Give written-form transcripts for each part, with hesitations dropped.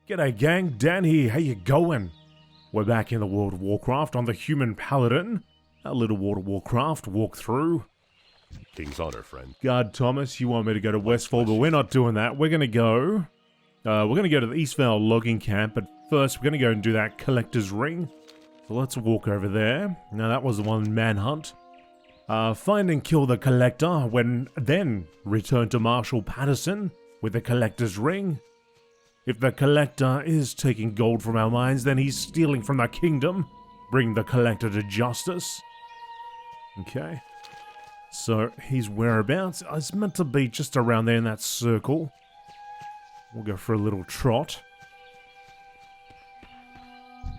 G'day gang, Dan here, how you going? We're back in the World of Warcraft on the human Paladin. A little World of Warcraft walkthrough. King's honor, friend. God, Thomas, you want me to go to Westfall, but we're not doing that. We're gonna go to the Eastvale logging camp, but first we're gonna go and do that collector's ring. So let's walk over there. Now that was the one Manhunt. Find and kill the collector, then return to Marshal Patterson with the collector's ring. If the collector is taking gold from our mines, then he's stealing from the kingdom. Bring the collector to justice. Okay. So, his whereabouts is meant to be just around there in that circle. We'll go for a little trot.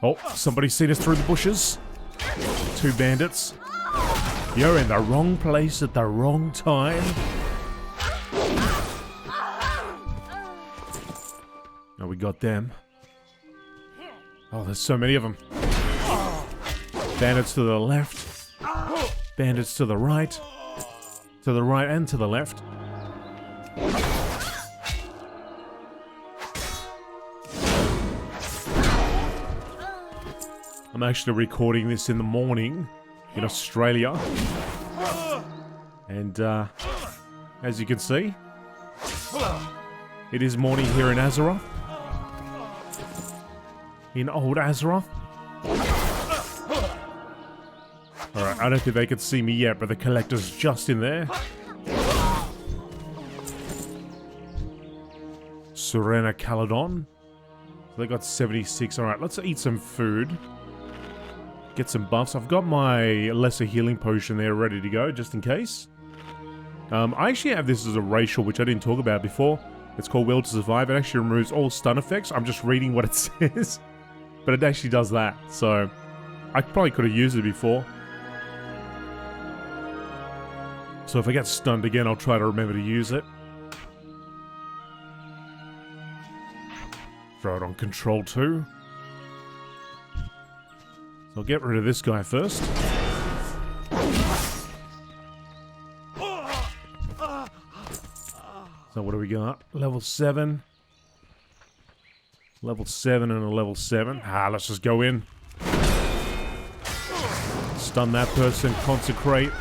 Oh, somebody's seen us through the bushes. 2 bandits. You're in the wrong place at the wrong time. Oh, we got them. Oh, there's so many of them. Bandits to the left. Bandits to the right. To the right and to the left. I'm actually recording this in the morning in Australia. And, as you can see, it is morning here in Azeroth. In old Azeroth. Alright, I don't think they can see me yet, but the collector's just in there. Serena Caledon. They got 76. Alright, let's eat some food. Get some buffs. I've got my lesser healing potion there ready to go, just in case. I actually have this as a racial, which I didn't talk about before. It's called Will to Survive. It actually removes all stun effects. I'm just reading what it says. But it actually does that, so I probably could have used it before. So if I get stunned again, I'll try to remember to use it. Throw it on control too. So I'll get rid of this guy first. So what do we got? Level 7. Level 7 and a level 7. Let's just go in. Stun that person, consecrate.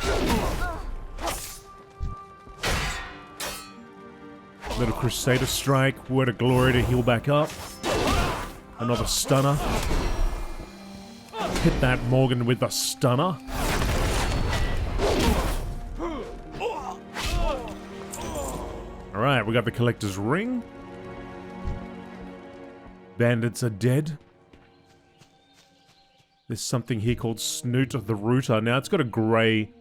Little Crusader Strike, Word of Glory to heal back up. Another stunner. Hit that Morgan with the stunner. Alright, we got the Collector's Ring. Bandits are dead. There's something here called Snoot the Rooter. Now, it's got a grey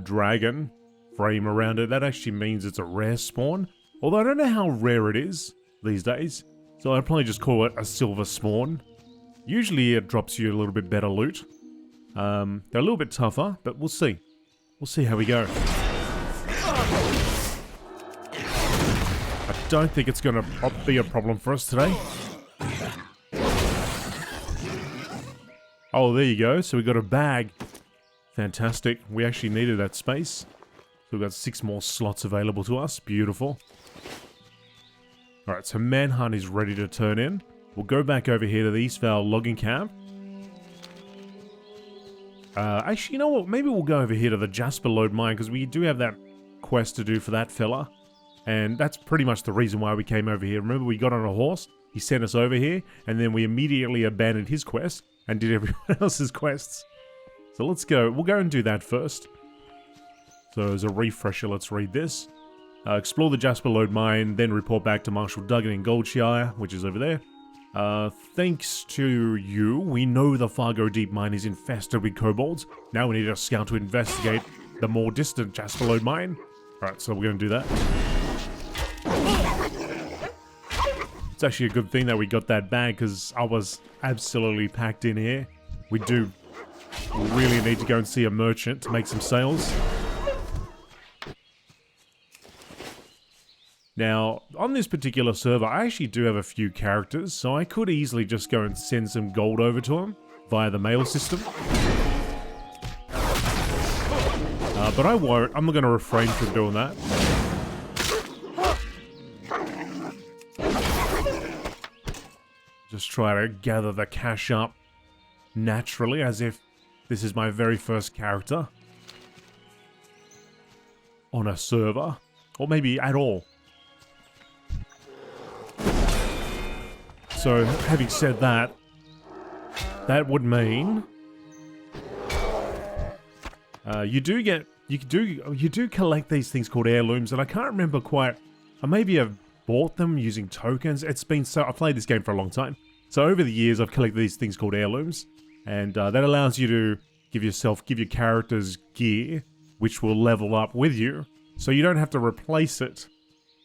dragon frame around it. That actually means it's a rare spawn. Although I don't know how rare it is these days. So I'd probably just call it a silver spawn. Usually it drops you a little bit better loot. They're a little bit tougher, but we'll see. We'll see how we go. I don't think it's going to be a problem for us today. Oh, there you go. So we got a bag. Fantastic. We actually needed that space. So we've got 6 more slots available to us. Beautiful. Alright, so Manhunt is ready to turn in. We'll go back over here to the Eastvale logging camp. Actually, you know what? Maybe we'll go over here to the Jasperlode Mine, because we do have that quest to do for that fella. And that's pretty much the reason why we came over here. Remember, we got on a horse, he sent us over here, and then we immediately abandoned his quest and did everyone else's quests. So let's go. We'll go and do that first. So as a refresher, let's read this. Explore the Jasperlode Mine, then report back to Marshal Duggan in Goldshire, which is over there. Thanks to you, we know the Fargo Deep Mine is infested with kobolds. Now we need a scout to investigate the more distant Jasperlode Mine. Alright, so we're going to do that. It's actually a good thing that we got that bag, because I was absolutely packed in here. We do really need to go and see a merchant to make some sales. Now, on this particular server, I actually do have a few characters, so I could easily just go and send some gold over to them via the mail system. But I won't. I'm not going to refrain from doing that. Just try to gather the cash up naturally, as if this is my very first character on a server, or maybe at all. So, having said that, that would mean you do collect these things called heirlooms, and I can't remember quite. I maybe have bought them using tokens. It's been so I've played this game for a long time, so over the years I've collected these things called heirlooms, and that allows you to give your characters gear, which will level up with you. So you don't have to replace it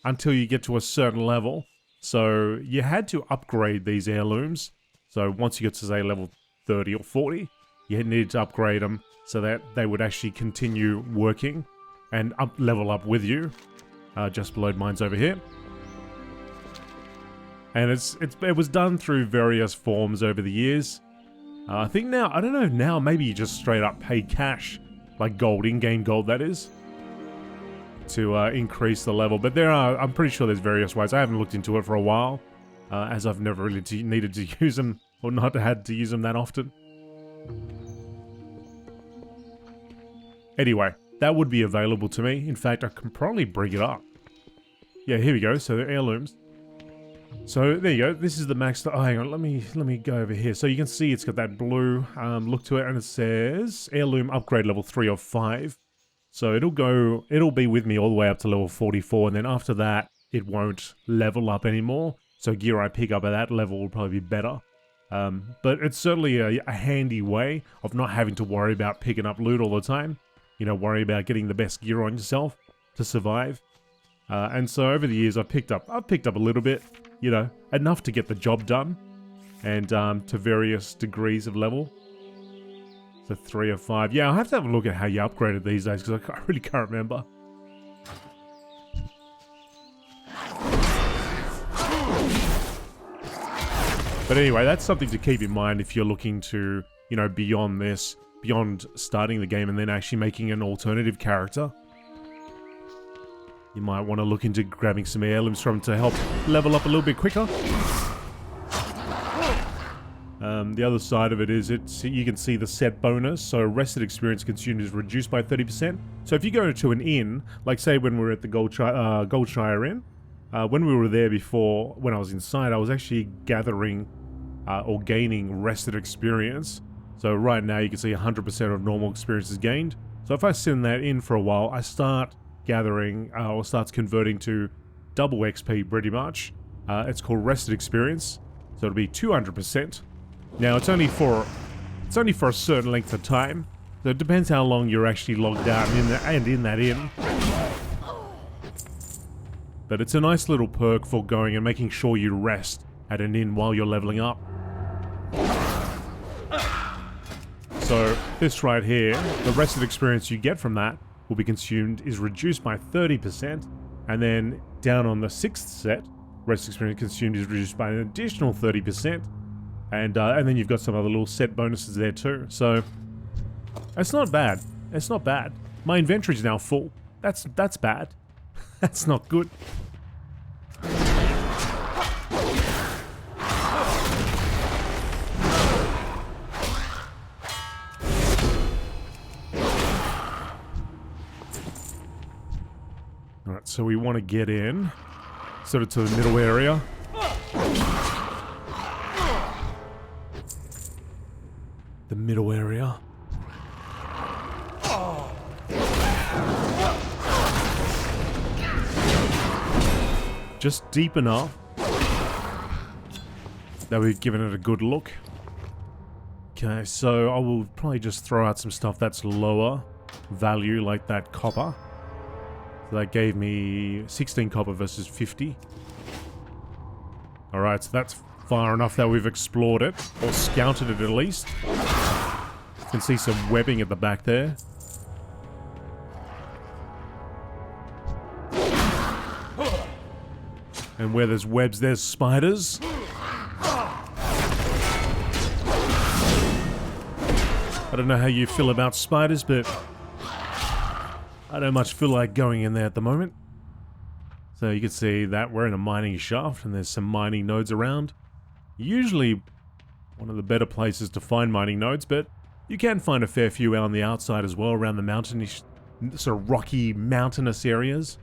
until you get to a certain level. So you had to upgrade these heirlooms. So once you get to say level 30 or 40, you needed to upgrade them so that they would actually continue working and level up with you. Jasperlode Mine's over here. And it was done through various forms over the years. I think now, I don't know, now maybe you just straight up pay cash, like gold, in-game gold that is, to increase the level. But I'm pretty sure there's various ways. I haven't looked into it for a while, as I've never really needed to use them, or not had to use them that often. Anyway, that would be available to me. In fact, I can probably bring it up. Yeah, here we go. So the heirlooms. So there you go. This is the max. Oh, hang on. Let me go over here. So you can see it's got that blue look to it, and it says heirloom upgrade level 3 of 5. So it'll be with me all the way up to level 44, and then after that, it won't level up anymore. So gear I pick up at that level will probably be better. But it's certainly a handy way of not having to worry about picking up loot all the time. You know, worry about getting the best gear on yourself to survive. And so over the years, I've picked up a little bit, you know, enough to get the job done, and to various degrees of level. So 3 or 5. Yeah, I'll have to have a look at how you upgraded these days, because I really can't remember. But anyway, that's something to keep in mind if you're looking to, you know, beyond this, beyond starting the game and then actually making an alternative character. You might want to look into grabbing some heirlooms from to help level up a little bit quicker. The other side of it is you can see the set bonus. So rested experience consumed is reduced by 30%. So if you go to an inn, like say when we were at the Goldshire Inn, when we were there before, when I was inside, I was actually gathering or gaining rested experience. So right now you can see 100% of normal experience is gained. So if I send that in for a while, I start gathering or starts converting to double XP pretty much. It's called rested experience, so it'll be 200%. Now it's only for a certain length of time, so it depends how long you're actually logged out in that inn. But it's a nice little perk for going and making sure you rest at an inn while you're leveling up. So this right here, the rested experience you get from that will be consumed is reduced by 30%, and then down on the 6th set, rest experience consumed is reduced by an additional 30%, and then you've got some other little set bonuses there too. So it's not bad. It's not bad. My inventory's now full. That's bad. That's not good. Alright, so we want to get in, sort of to the middle area. The middle area. Just deep enough that we've given it a good look. Okay, so I will probably just throw out some stuff that's lower value, like that copper. So that gave me 16 copper versus 50. Alright, so that's far enough that we've explored it, or scouted it at least. You can see some webbing at the back there. And where there's webs, there's spiders. I don't know how you feel about spiders, but I don't much feel like going in there at the moment. So you can see that we're in a mining shaft and there's some mining nodes around. usually one of the better places to find mining nodes, but you can find a fair few out on the outside as well, around the mountainish, sort of rocky, mountainous areas.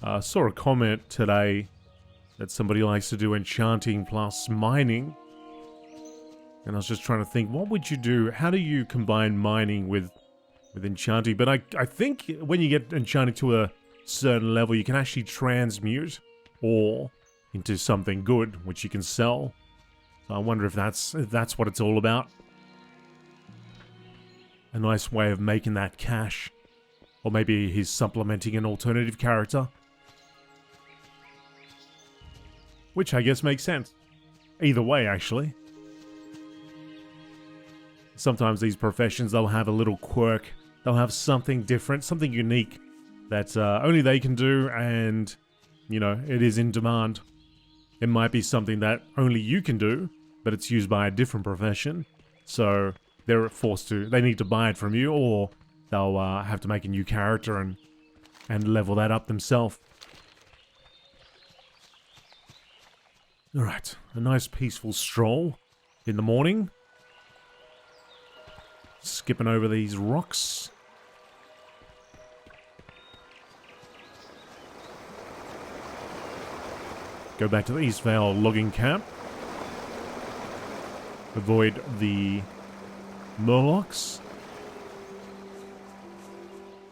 I saw a comment today that somebody likes to do enchanting plus mining. And I was just trying to think, what would you do? How do you combine mining with enchanting? But I think when you get enchanting to a certain level, you can actually transmute ore into something good, which you can sell. So I wonder if that's what it's all about. A nice way of making that cash. Or maybe he's supplementing an alternative character. Which I guess makes sense. Either way, actually. Sometimes these professions, they'll have a little quirk. They'll have something different, something unique that only they can do, and, you know, it is in demand. It might be something that only you can do, but it's used by a different profession. So they're forced to, they need to buy it from you, or they'll have to make a new character and level that up themselves. Alright, a nice peaceful stroll in the morning. Skipping over these rocks. Go back to the Eastvale logging camp. Avoid the murlocs.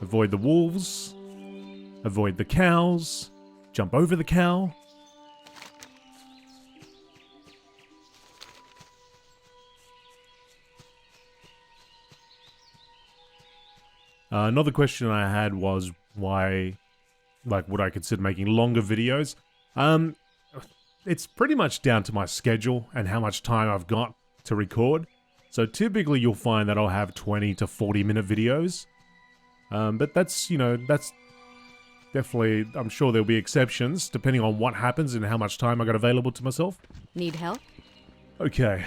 Avoid the wolves. Avoid the cows. Jump over the cow. Another question I had was why, like, would I consider making longer videos? It's pretty much down to my schedule and how much time I've got to record. So typically you'll find that I'll have 20 to 40 minute videos. But that's, you know, that's definitely, I'm sure there'll be exceptions depending on what happens and how much time I got available to myself. Need help? Okay.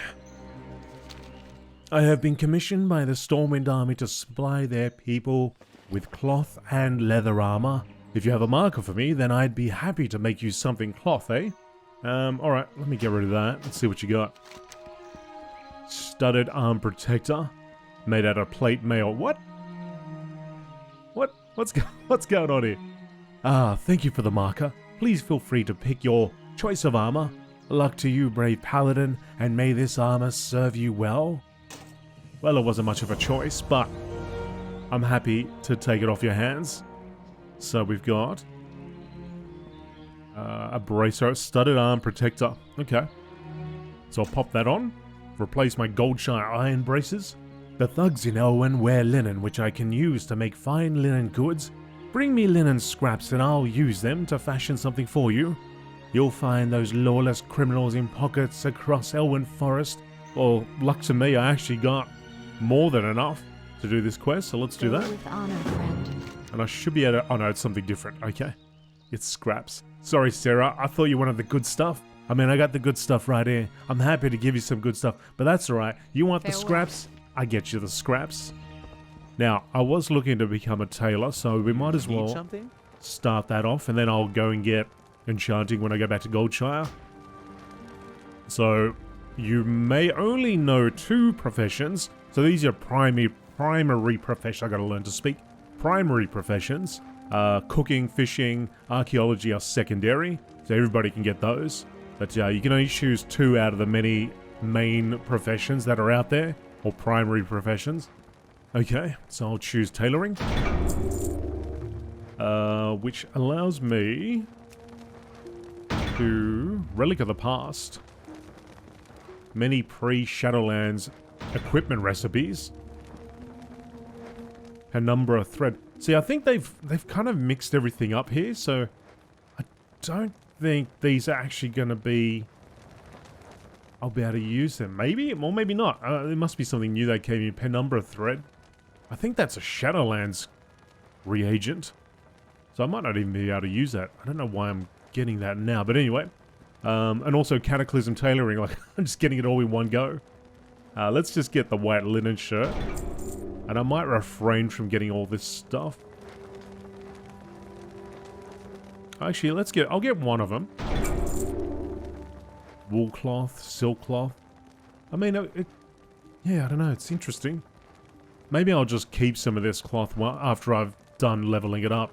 I have been commissioned by the Stormwind Army to supply their people with cloth and leather armor. If you have a marker for me, then I'd be happy to make you something cloth, eh? Alright, let me get rid of that. Let's see what you got. Studded arm protector. Made out of plate mail. What? What's going on here? Ah, thank you for the marker. Please feel free to pick your choice of armor. Luck to you, brave Paladin, and may this armor serve you well. Well, it wasn't much of a choice, but I'm happy to take it off your hands. So we've got a bracer, studded arm protector. Okay. So I'll pop that on. Replace my Goldshire iron braces. The thugs in Elwyn wear linen which I can use to make fine linen goods. Bring me linen scraps and I'll use them to fashion something for you. You'll find those lawless criminals in pockets across Elwyn Forest. Well, luck to me, I actually got more than enough to do this quest, so let's do that. With honor, friend. And I should be able to... Oh no, it's something different. Okay. It's scraps. Sorry, Sarah. I thought you wanted the good stuff. I mean, I got the good stuff right here. I'm happy to give you some good stuff, but that's alright. You want the scraps? I get you the scraps. Now, I was looking to become a tailor, so we might as well start that off, and then I'll go and get enchanting when I go back to Goldshire. So, you may only know 2 professions. So these are primary professions. I gotta learn to speak. Primary professions. Cooking, fishing, archaeology are secondary. So everybody can get those. But you can only choose 2 out of the many main professions that are out there. Or primary professions. Okay, so I'll choose tailoring. Which allows me to Relic of the Past. Many pre-Shadowlands equipment recipes. Penumbra thread. See, I think they've kind of mixed everything up here, so I don't think these are actually going to be... I'll be able to use them. Maybe, or maybe not. There must be something new that came in. Penumbra thread. I think that's a Shadowlands reagent. So I might not even be able to use that. I don't know why I'm getting that now, but anyway. And also Cataclysm tailoring. Like, I'm just getting it all in one go. Let's just get the white linen shirt. And I might refrain from getting all this stuff. Actually, I'll get one of them. Wool cloth, silk cloth. I mean, yeah, I don't know, it's interesting. Maybe I'll just keep some of this cloth after I've done leveling it up.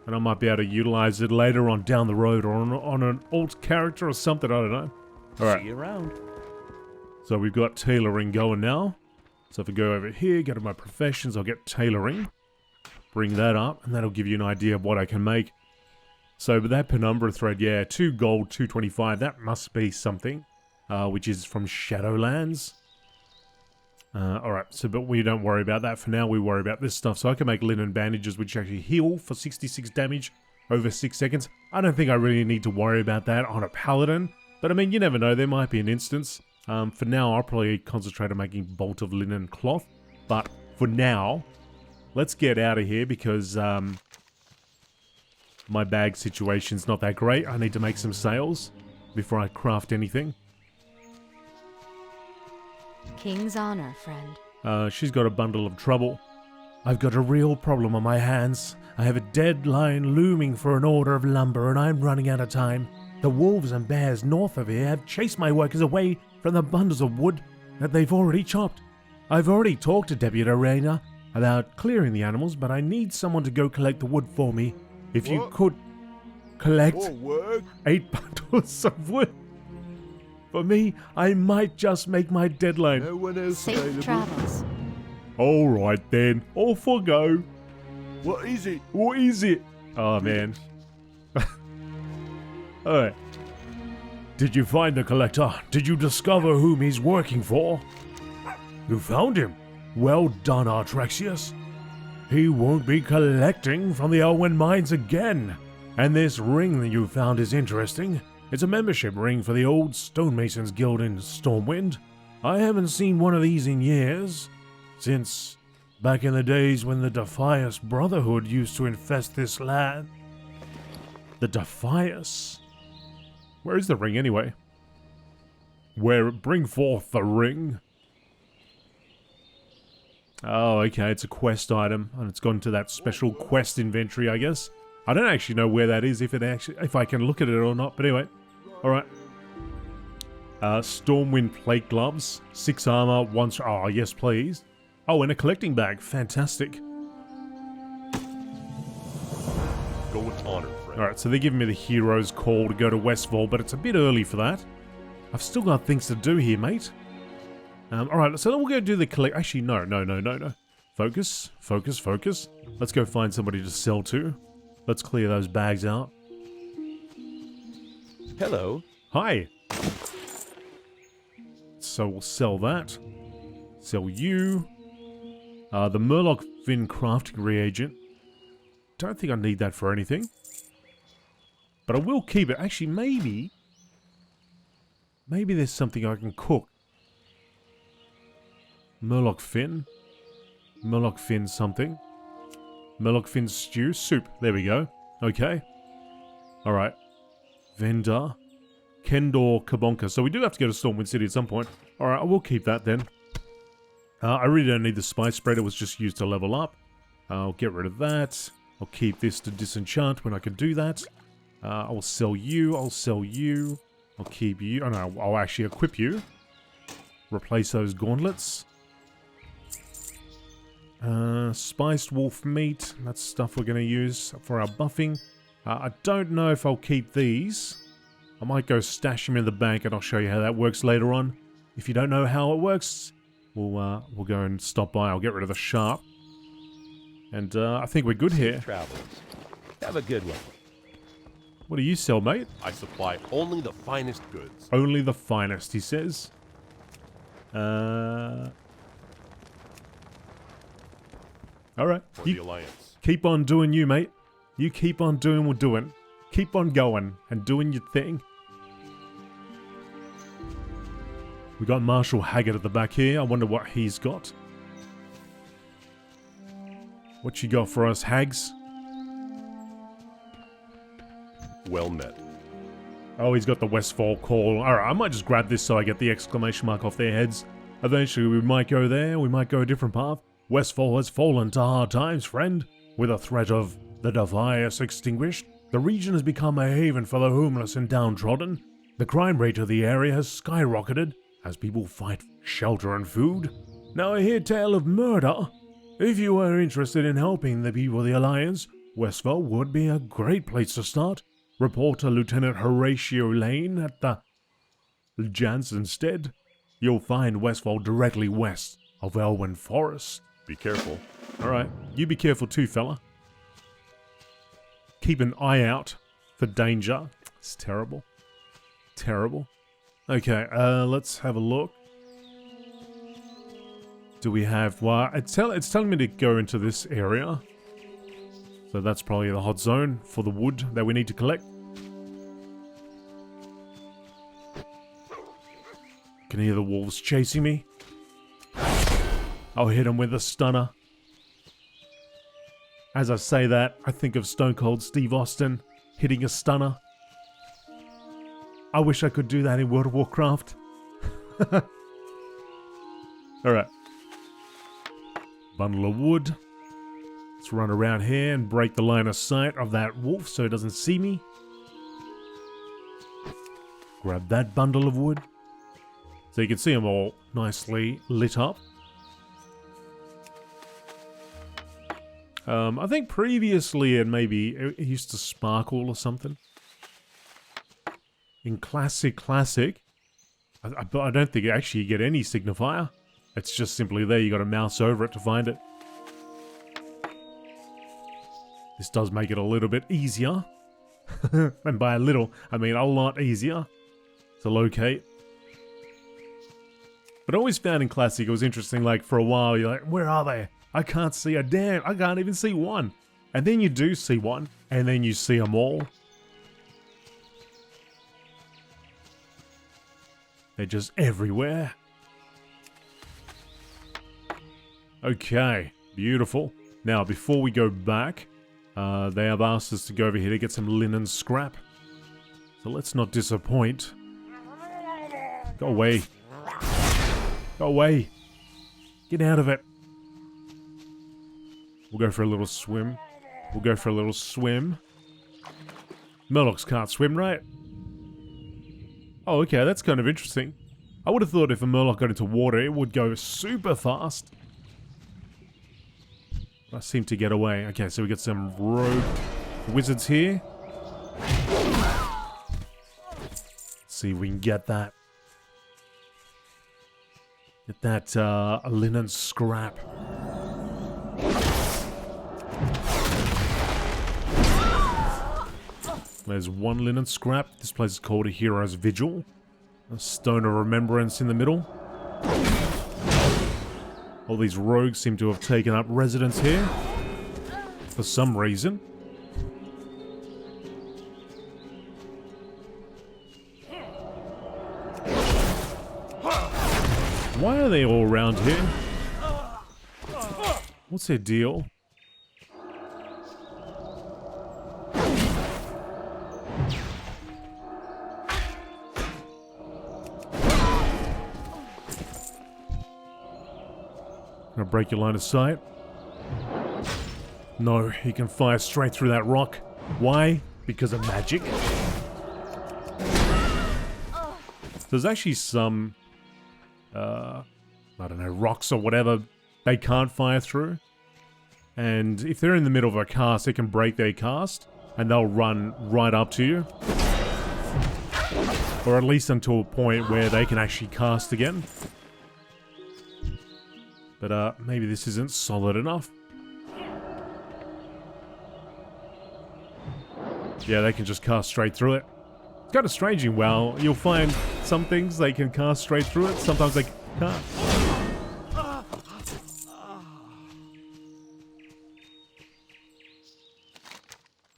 And I might be able to utilize it later on down the road or on an alt character or something, I don't know. Alright. See you around. So we've got tailoring going now. So if I go over here, go to my professions, I'll get tailoring. Bring that up, and that'll give you an idea of what I can make. So, but that penumbra thread, yeah, 2 gold, 225, that must be something. Which is from Shadowlands. Alright, so but we don't worry about that for now, we worry about this stuff. So I can make linen bandages which actually heal for 66 damage over 6 seconds. I don't think I really need to worry about that on a Paladin. But I mean, you never know, there might be an instance. For now, I'll probably concentrate on making bolt of linen cloth. But for now, let's get out of here because my bag situation's not that great. I need to make some sails before I craft anything. King's honor, friend. She's got a bundle of trouble. I've got a real problem on my hands. I have a deadline looming for an order of lumber and I'm running out of time. The wolves and bears north of here have chased my workers away from the bundles of wood that they've already chopped. I've already talked to Deputy Rayna about clearing the animals, but I need someone to go collect the wood for me. If you could collect 8 bundles of wood for me, I might just make my deadline. No one else Safe available. travels. Alright then, off I go. What is it? What is it? Oh man. Alright. Did you find the collector? Did you discover whom he's working for? You found him. Well done, Artraxius. He won't be collecting from the Elwyn mines again. And this ring that you found is interesting. It's a membership ring for the old stonemasons guild in Stormwind. I haven't seen one of these in years. Since back in the days when the Defias Brotherhood used to infest this land. The Defias? Where is the ring anyway? Bring forth the ring. Oh, okay, it's a quest item, and it's gone to that special quest inventory, I guess. I don't actually know where that is, if I can look at it or not, but anyway. Alright. Stormwind plate gloves, 6 armor, 1... Oh, yes, please. Oh, and a collecting bag. Fantastic. Go with honor, friend. Alright, so they're giving me the hero's call to go to Westvale, but it's a bit early for that. I've still got things to do here, mate. Alright, so we'll go do the collect... Actually, no. Focus. Let's go find somebody to sell to. Let's clear those bags out. Hello. Hi. So we'll sell that. Sell you. The Murloc Fin crafting reagent. Don't think I need that for anything. But I will keep it. Actually, maybe there's something I can cook. Murloc Fin. Murloc Fin something. Murloc Fin stew. Soup. There we go. Okay. Alright. Vendor. Kendor Kabonka. So we do have to go to Stormwind City at some point. Alright, I will keep that then. I really don't need the spice spread. It was just used to level up. I'll get rid of that. I'll keep this to disenchant when I can do that. I'll sell you. I'll sell you. I'll keep you. Oh no, I'll actually equip you. Replace those gauntlets. Spiced wolf meat. That's stuff we're going to use for our buffing. I don't know if I'll keep these. I might go stash them in the bank and I'll show you how that works later on. If you don't know how it works, we'll go and stop by. I'll get rid of the sharp. And I think we're good here. Travels. Have a good one. What do you sell, mate? I supply only the finest goods. Only the finest, he says. Alright. For the Alliance. Keep on doing you, mate. You keep on doing what we're doing. Keep on going and doing your thing. We got Marshal Haggard at the back here. I wonder what he's got. What you got for us, Hags? Well met. Oh, he's got the Westfall call. Alright, I might just grab this so I get the exclamation mark off their heads. Eventually, we might go there. We might go a different path. Westfall has fallen to hard times, friend. With the threat of the Defias extinguished, The region has become a haven for the homeless and downtrodden. The crime rate of the area has skyrocketed as people fight for shelter and food. Now I hear tale of murder. If you are interested in helping the people of the Alliance, Westvale would be a great place to start. Report to Lieutenant Horatio Lane at the Jansenstead. You'll find Westvale directly west of Elwyn Forest. Be careful. Alright, you be careful too, fella. Keep an eye out for danger. It's terrible. Terrible. Okay, let's have a look. Do we have... Well, it's telling me to go into this area. So that's probably the hot zone for the wood that we need to collect. Can hear the wolves chasing me. I'll hit him with a stunner. As I say that, I think of Stone Cold Steve Austin hitting a stunner. I wish I could do that in World of Warcraft. Alright. Bundle of wood. Let's run around here and break the line of sight of that wolf so it doesn't see me. Grab that bundle of wood. So you can see them all nicely lit up. I think previously it used to sparkle or something. In Classic, I don't think actually you get any signifier. It's just simply there, you got to mouse over it to find it. This does make it a little bit easier. And by a little, I mean a lot easier to locate. But I always found in Classic it was interesting, like for a while you're like, where are they? I can't see a damn, I can't even see one. And then you do see one, and then you see them all. They're just everywhere. Okay, beautiful. Now, before we go back, they have asked us to go over here to get some linen scrap. So let's not disappoint. Go away. Go away. Get out of it. We'll go for a little swim. We'll go for a little swim. Murlocs can't swim, right? Oh, okay, that's kind of interesting. I would have thought if a Murloc got into water, it would go super fast. I seem to get away. Okay, so we got some rogue wizards here. Let's see if we can get that. Get that linen scrap. There's one linen scrap. This place is called a Hero's Vigil. A stone of remembrance in the middle. All these rogues seem to have taken up residence here. For some reason. Why are they all around here? What's their deal? Gonna break your line of sight. No, he can fire straight through that rock. Why? Because of magic. There's actually some, I don't know, rocks or whatever they can't fire through. And if they're in the middle of a cast, it can break their cast, and they'll run right up to you. Or at least until a point where they can actually cast again. But maybe this isn't solid enough. Yeah, they can just cast straight through it. It's kind of strange in WoW. You'll find some things they can cast straight through it. Sometimes they can't.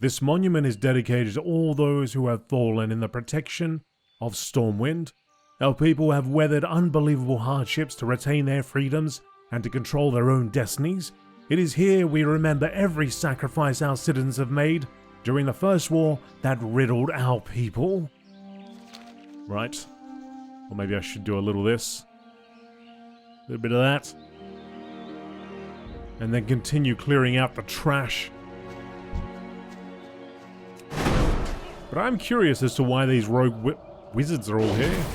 This monument is dedicated to all those who have fallen in the protection of Stormwind. Our people have weathered unbelievable hardships to retain their freedoms and to control their own destinies. It is here we remember every sacrifice our citizens have made during the first war that riddled our people. Right. Or maybe I should do a little of this. A little bit of that. And then continue clearing out the trash. But I'm curious as to why these rogue wizards are all here.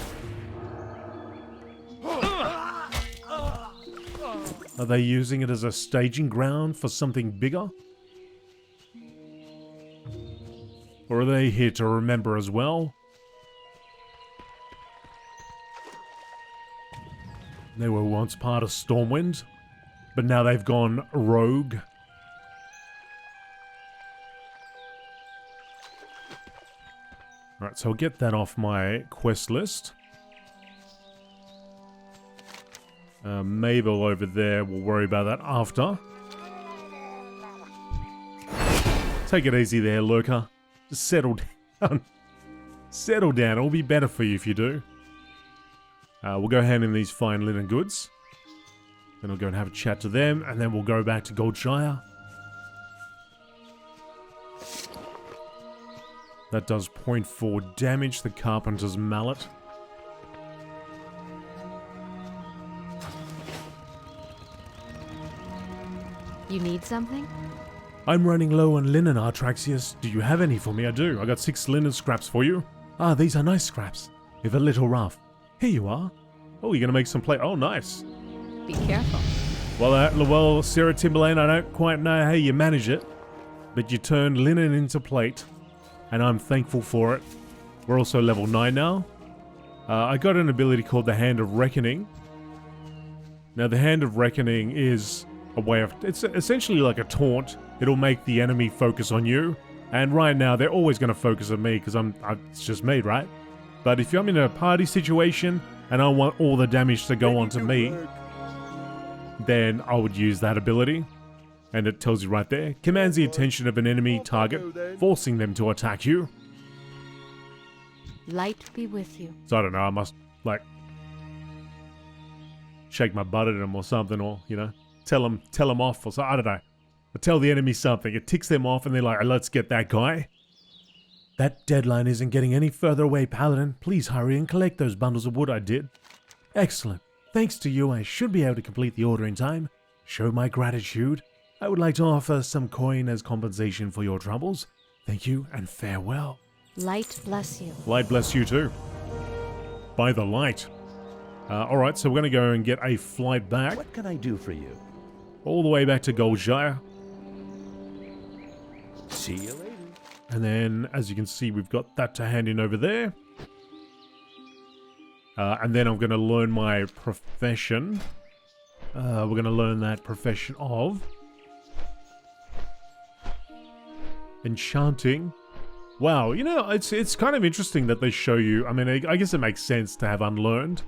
Are they using it as a staging ground for something bigger? Or are they here to remember as well? They were once part of Stormwind, but now they've gone rogue. Alright, so I'll get that off my quest list. Mabel over there, we'll worry about that after. Take it easy there, Lurker. Just settle down. Settle down, it'll be better for you if you do. We'll go hand in these fine linen goods. Then I'll go and have a chat to them, and then we'll go back to Goldshire. That does 0.4 damage, the Carpenter's Mallet. You need something? I'm running low on linen, Artraxius. Do you have any for me? I do. I got 6 linen scraps for you. Ah, these are nice scraps, if a little rough. Here you are. Oh, you're gonna make some plate. Oh, nice. Be careful. Well, Sarah Timberlane, I don't quite know how you manage it, but you turned linen into plate, and I'm thankful for it. We're also level 9 now. I got an ability called the Hand of Reckoning. Now, the Hand of Reckoning is a way of... It's essentially like a taunt. It'll make the enemy focus on you, and right now they're always going to focus on me because it's just me, right? But if I'm in a party situation and I want all the damage to go onto me, then I would use that ability. And it tells you right there. Commands the attention of an enemy target, forcing them to attack you. Light be with you. So I don't know, I must, like, shake my butt at them or something, or, you know, tell them off or something. I don't know. I tell the enemy something, it ticks them off, and they're like, let's get that guy. That deadline isn't getting any further away, Paladin. Please hurry and collect those bundles of wood I did. Excellent. Thanks to you, I should be able to complete the order in time. Show my gratitude. I would like to offer some coin as compensation for your troubles. Thank you and farewell. Light bless you. Light bless you too. By the light. Alright, so we're going to go and get a flight back. What can I do for you? All the way back to Goldshire. See you later. And then, as you can see, we've got that to hand in over there. And then I'm going to learn my profession. We're going to learn that profession of enchanting. Wow, you know, it's kind of interesting that they show you. I mean, I guess it makes sense to have unlearned,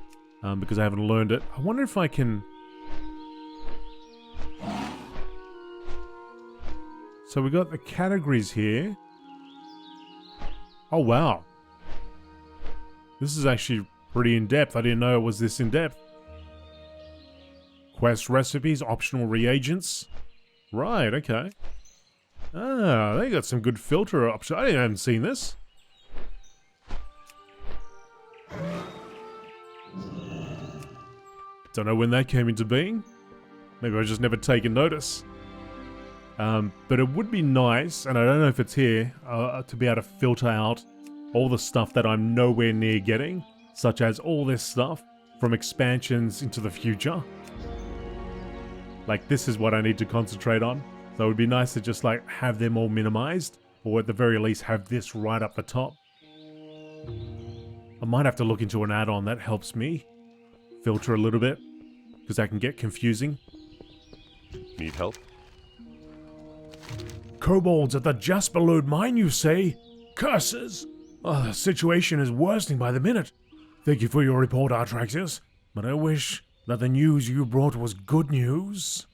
because I haven't learned it. I wonder if I can... So we got the categories here. Oh, wow. This is actually pretty in-depth. I didn't know it was this in-depth. Quest recipes, optional reagents. Right, okay. Ah, they got some good filter options. I haven't seen this. Don't know when that came into being. Maybe I just never taken notice. But it would be nice, and I don't know if it's here, to be able to filter out all the stuff that I'm nowhere near getting, such as all this stuff from expansions into the future. Like, this is what I need to concentrate on. So it would be nice to just, like, have them all minimized, or at the very least have this right up the top. I might have to look into an add-on that helps me filter a little bit, because that can get confusing. Need help? Kobolds at the Jasperlode Mine, you say? Curses! Oh, the situation is worsening by the minute. Thank you for your report, Artraxius, but I wish that the news you brought was good news.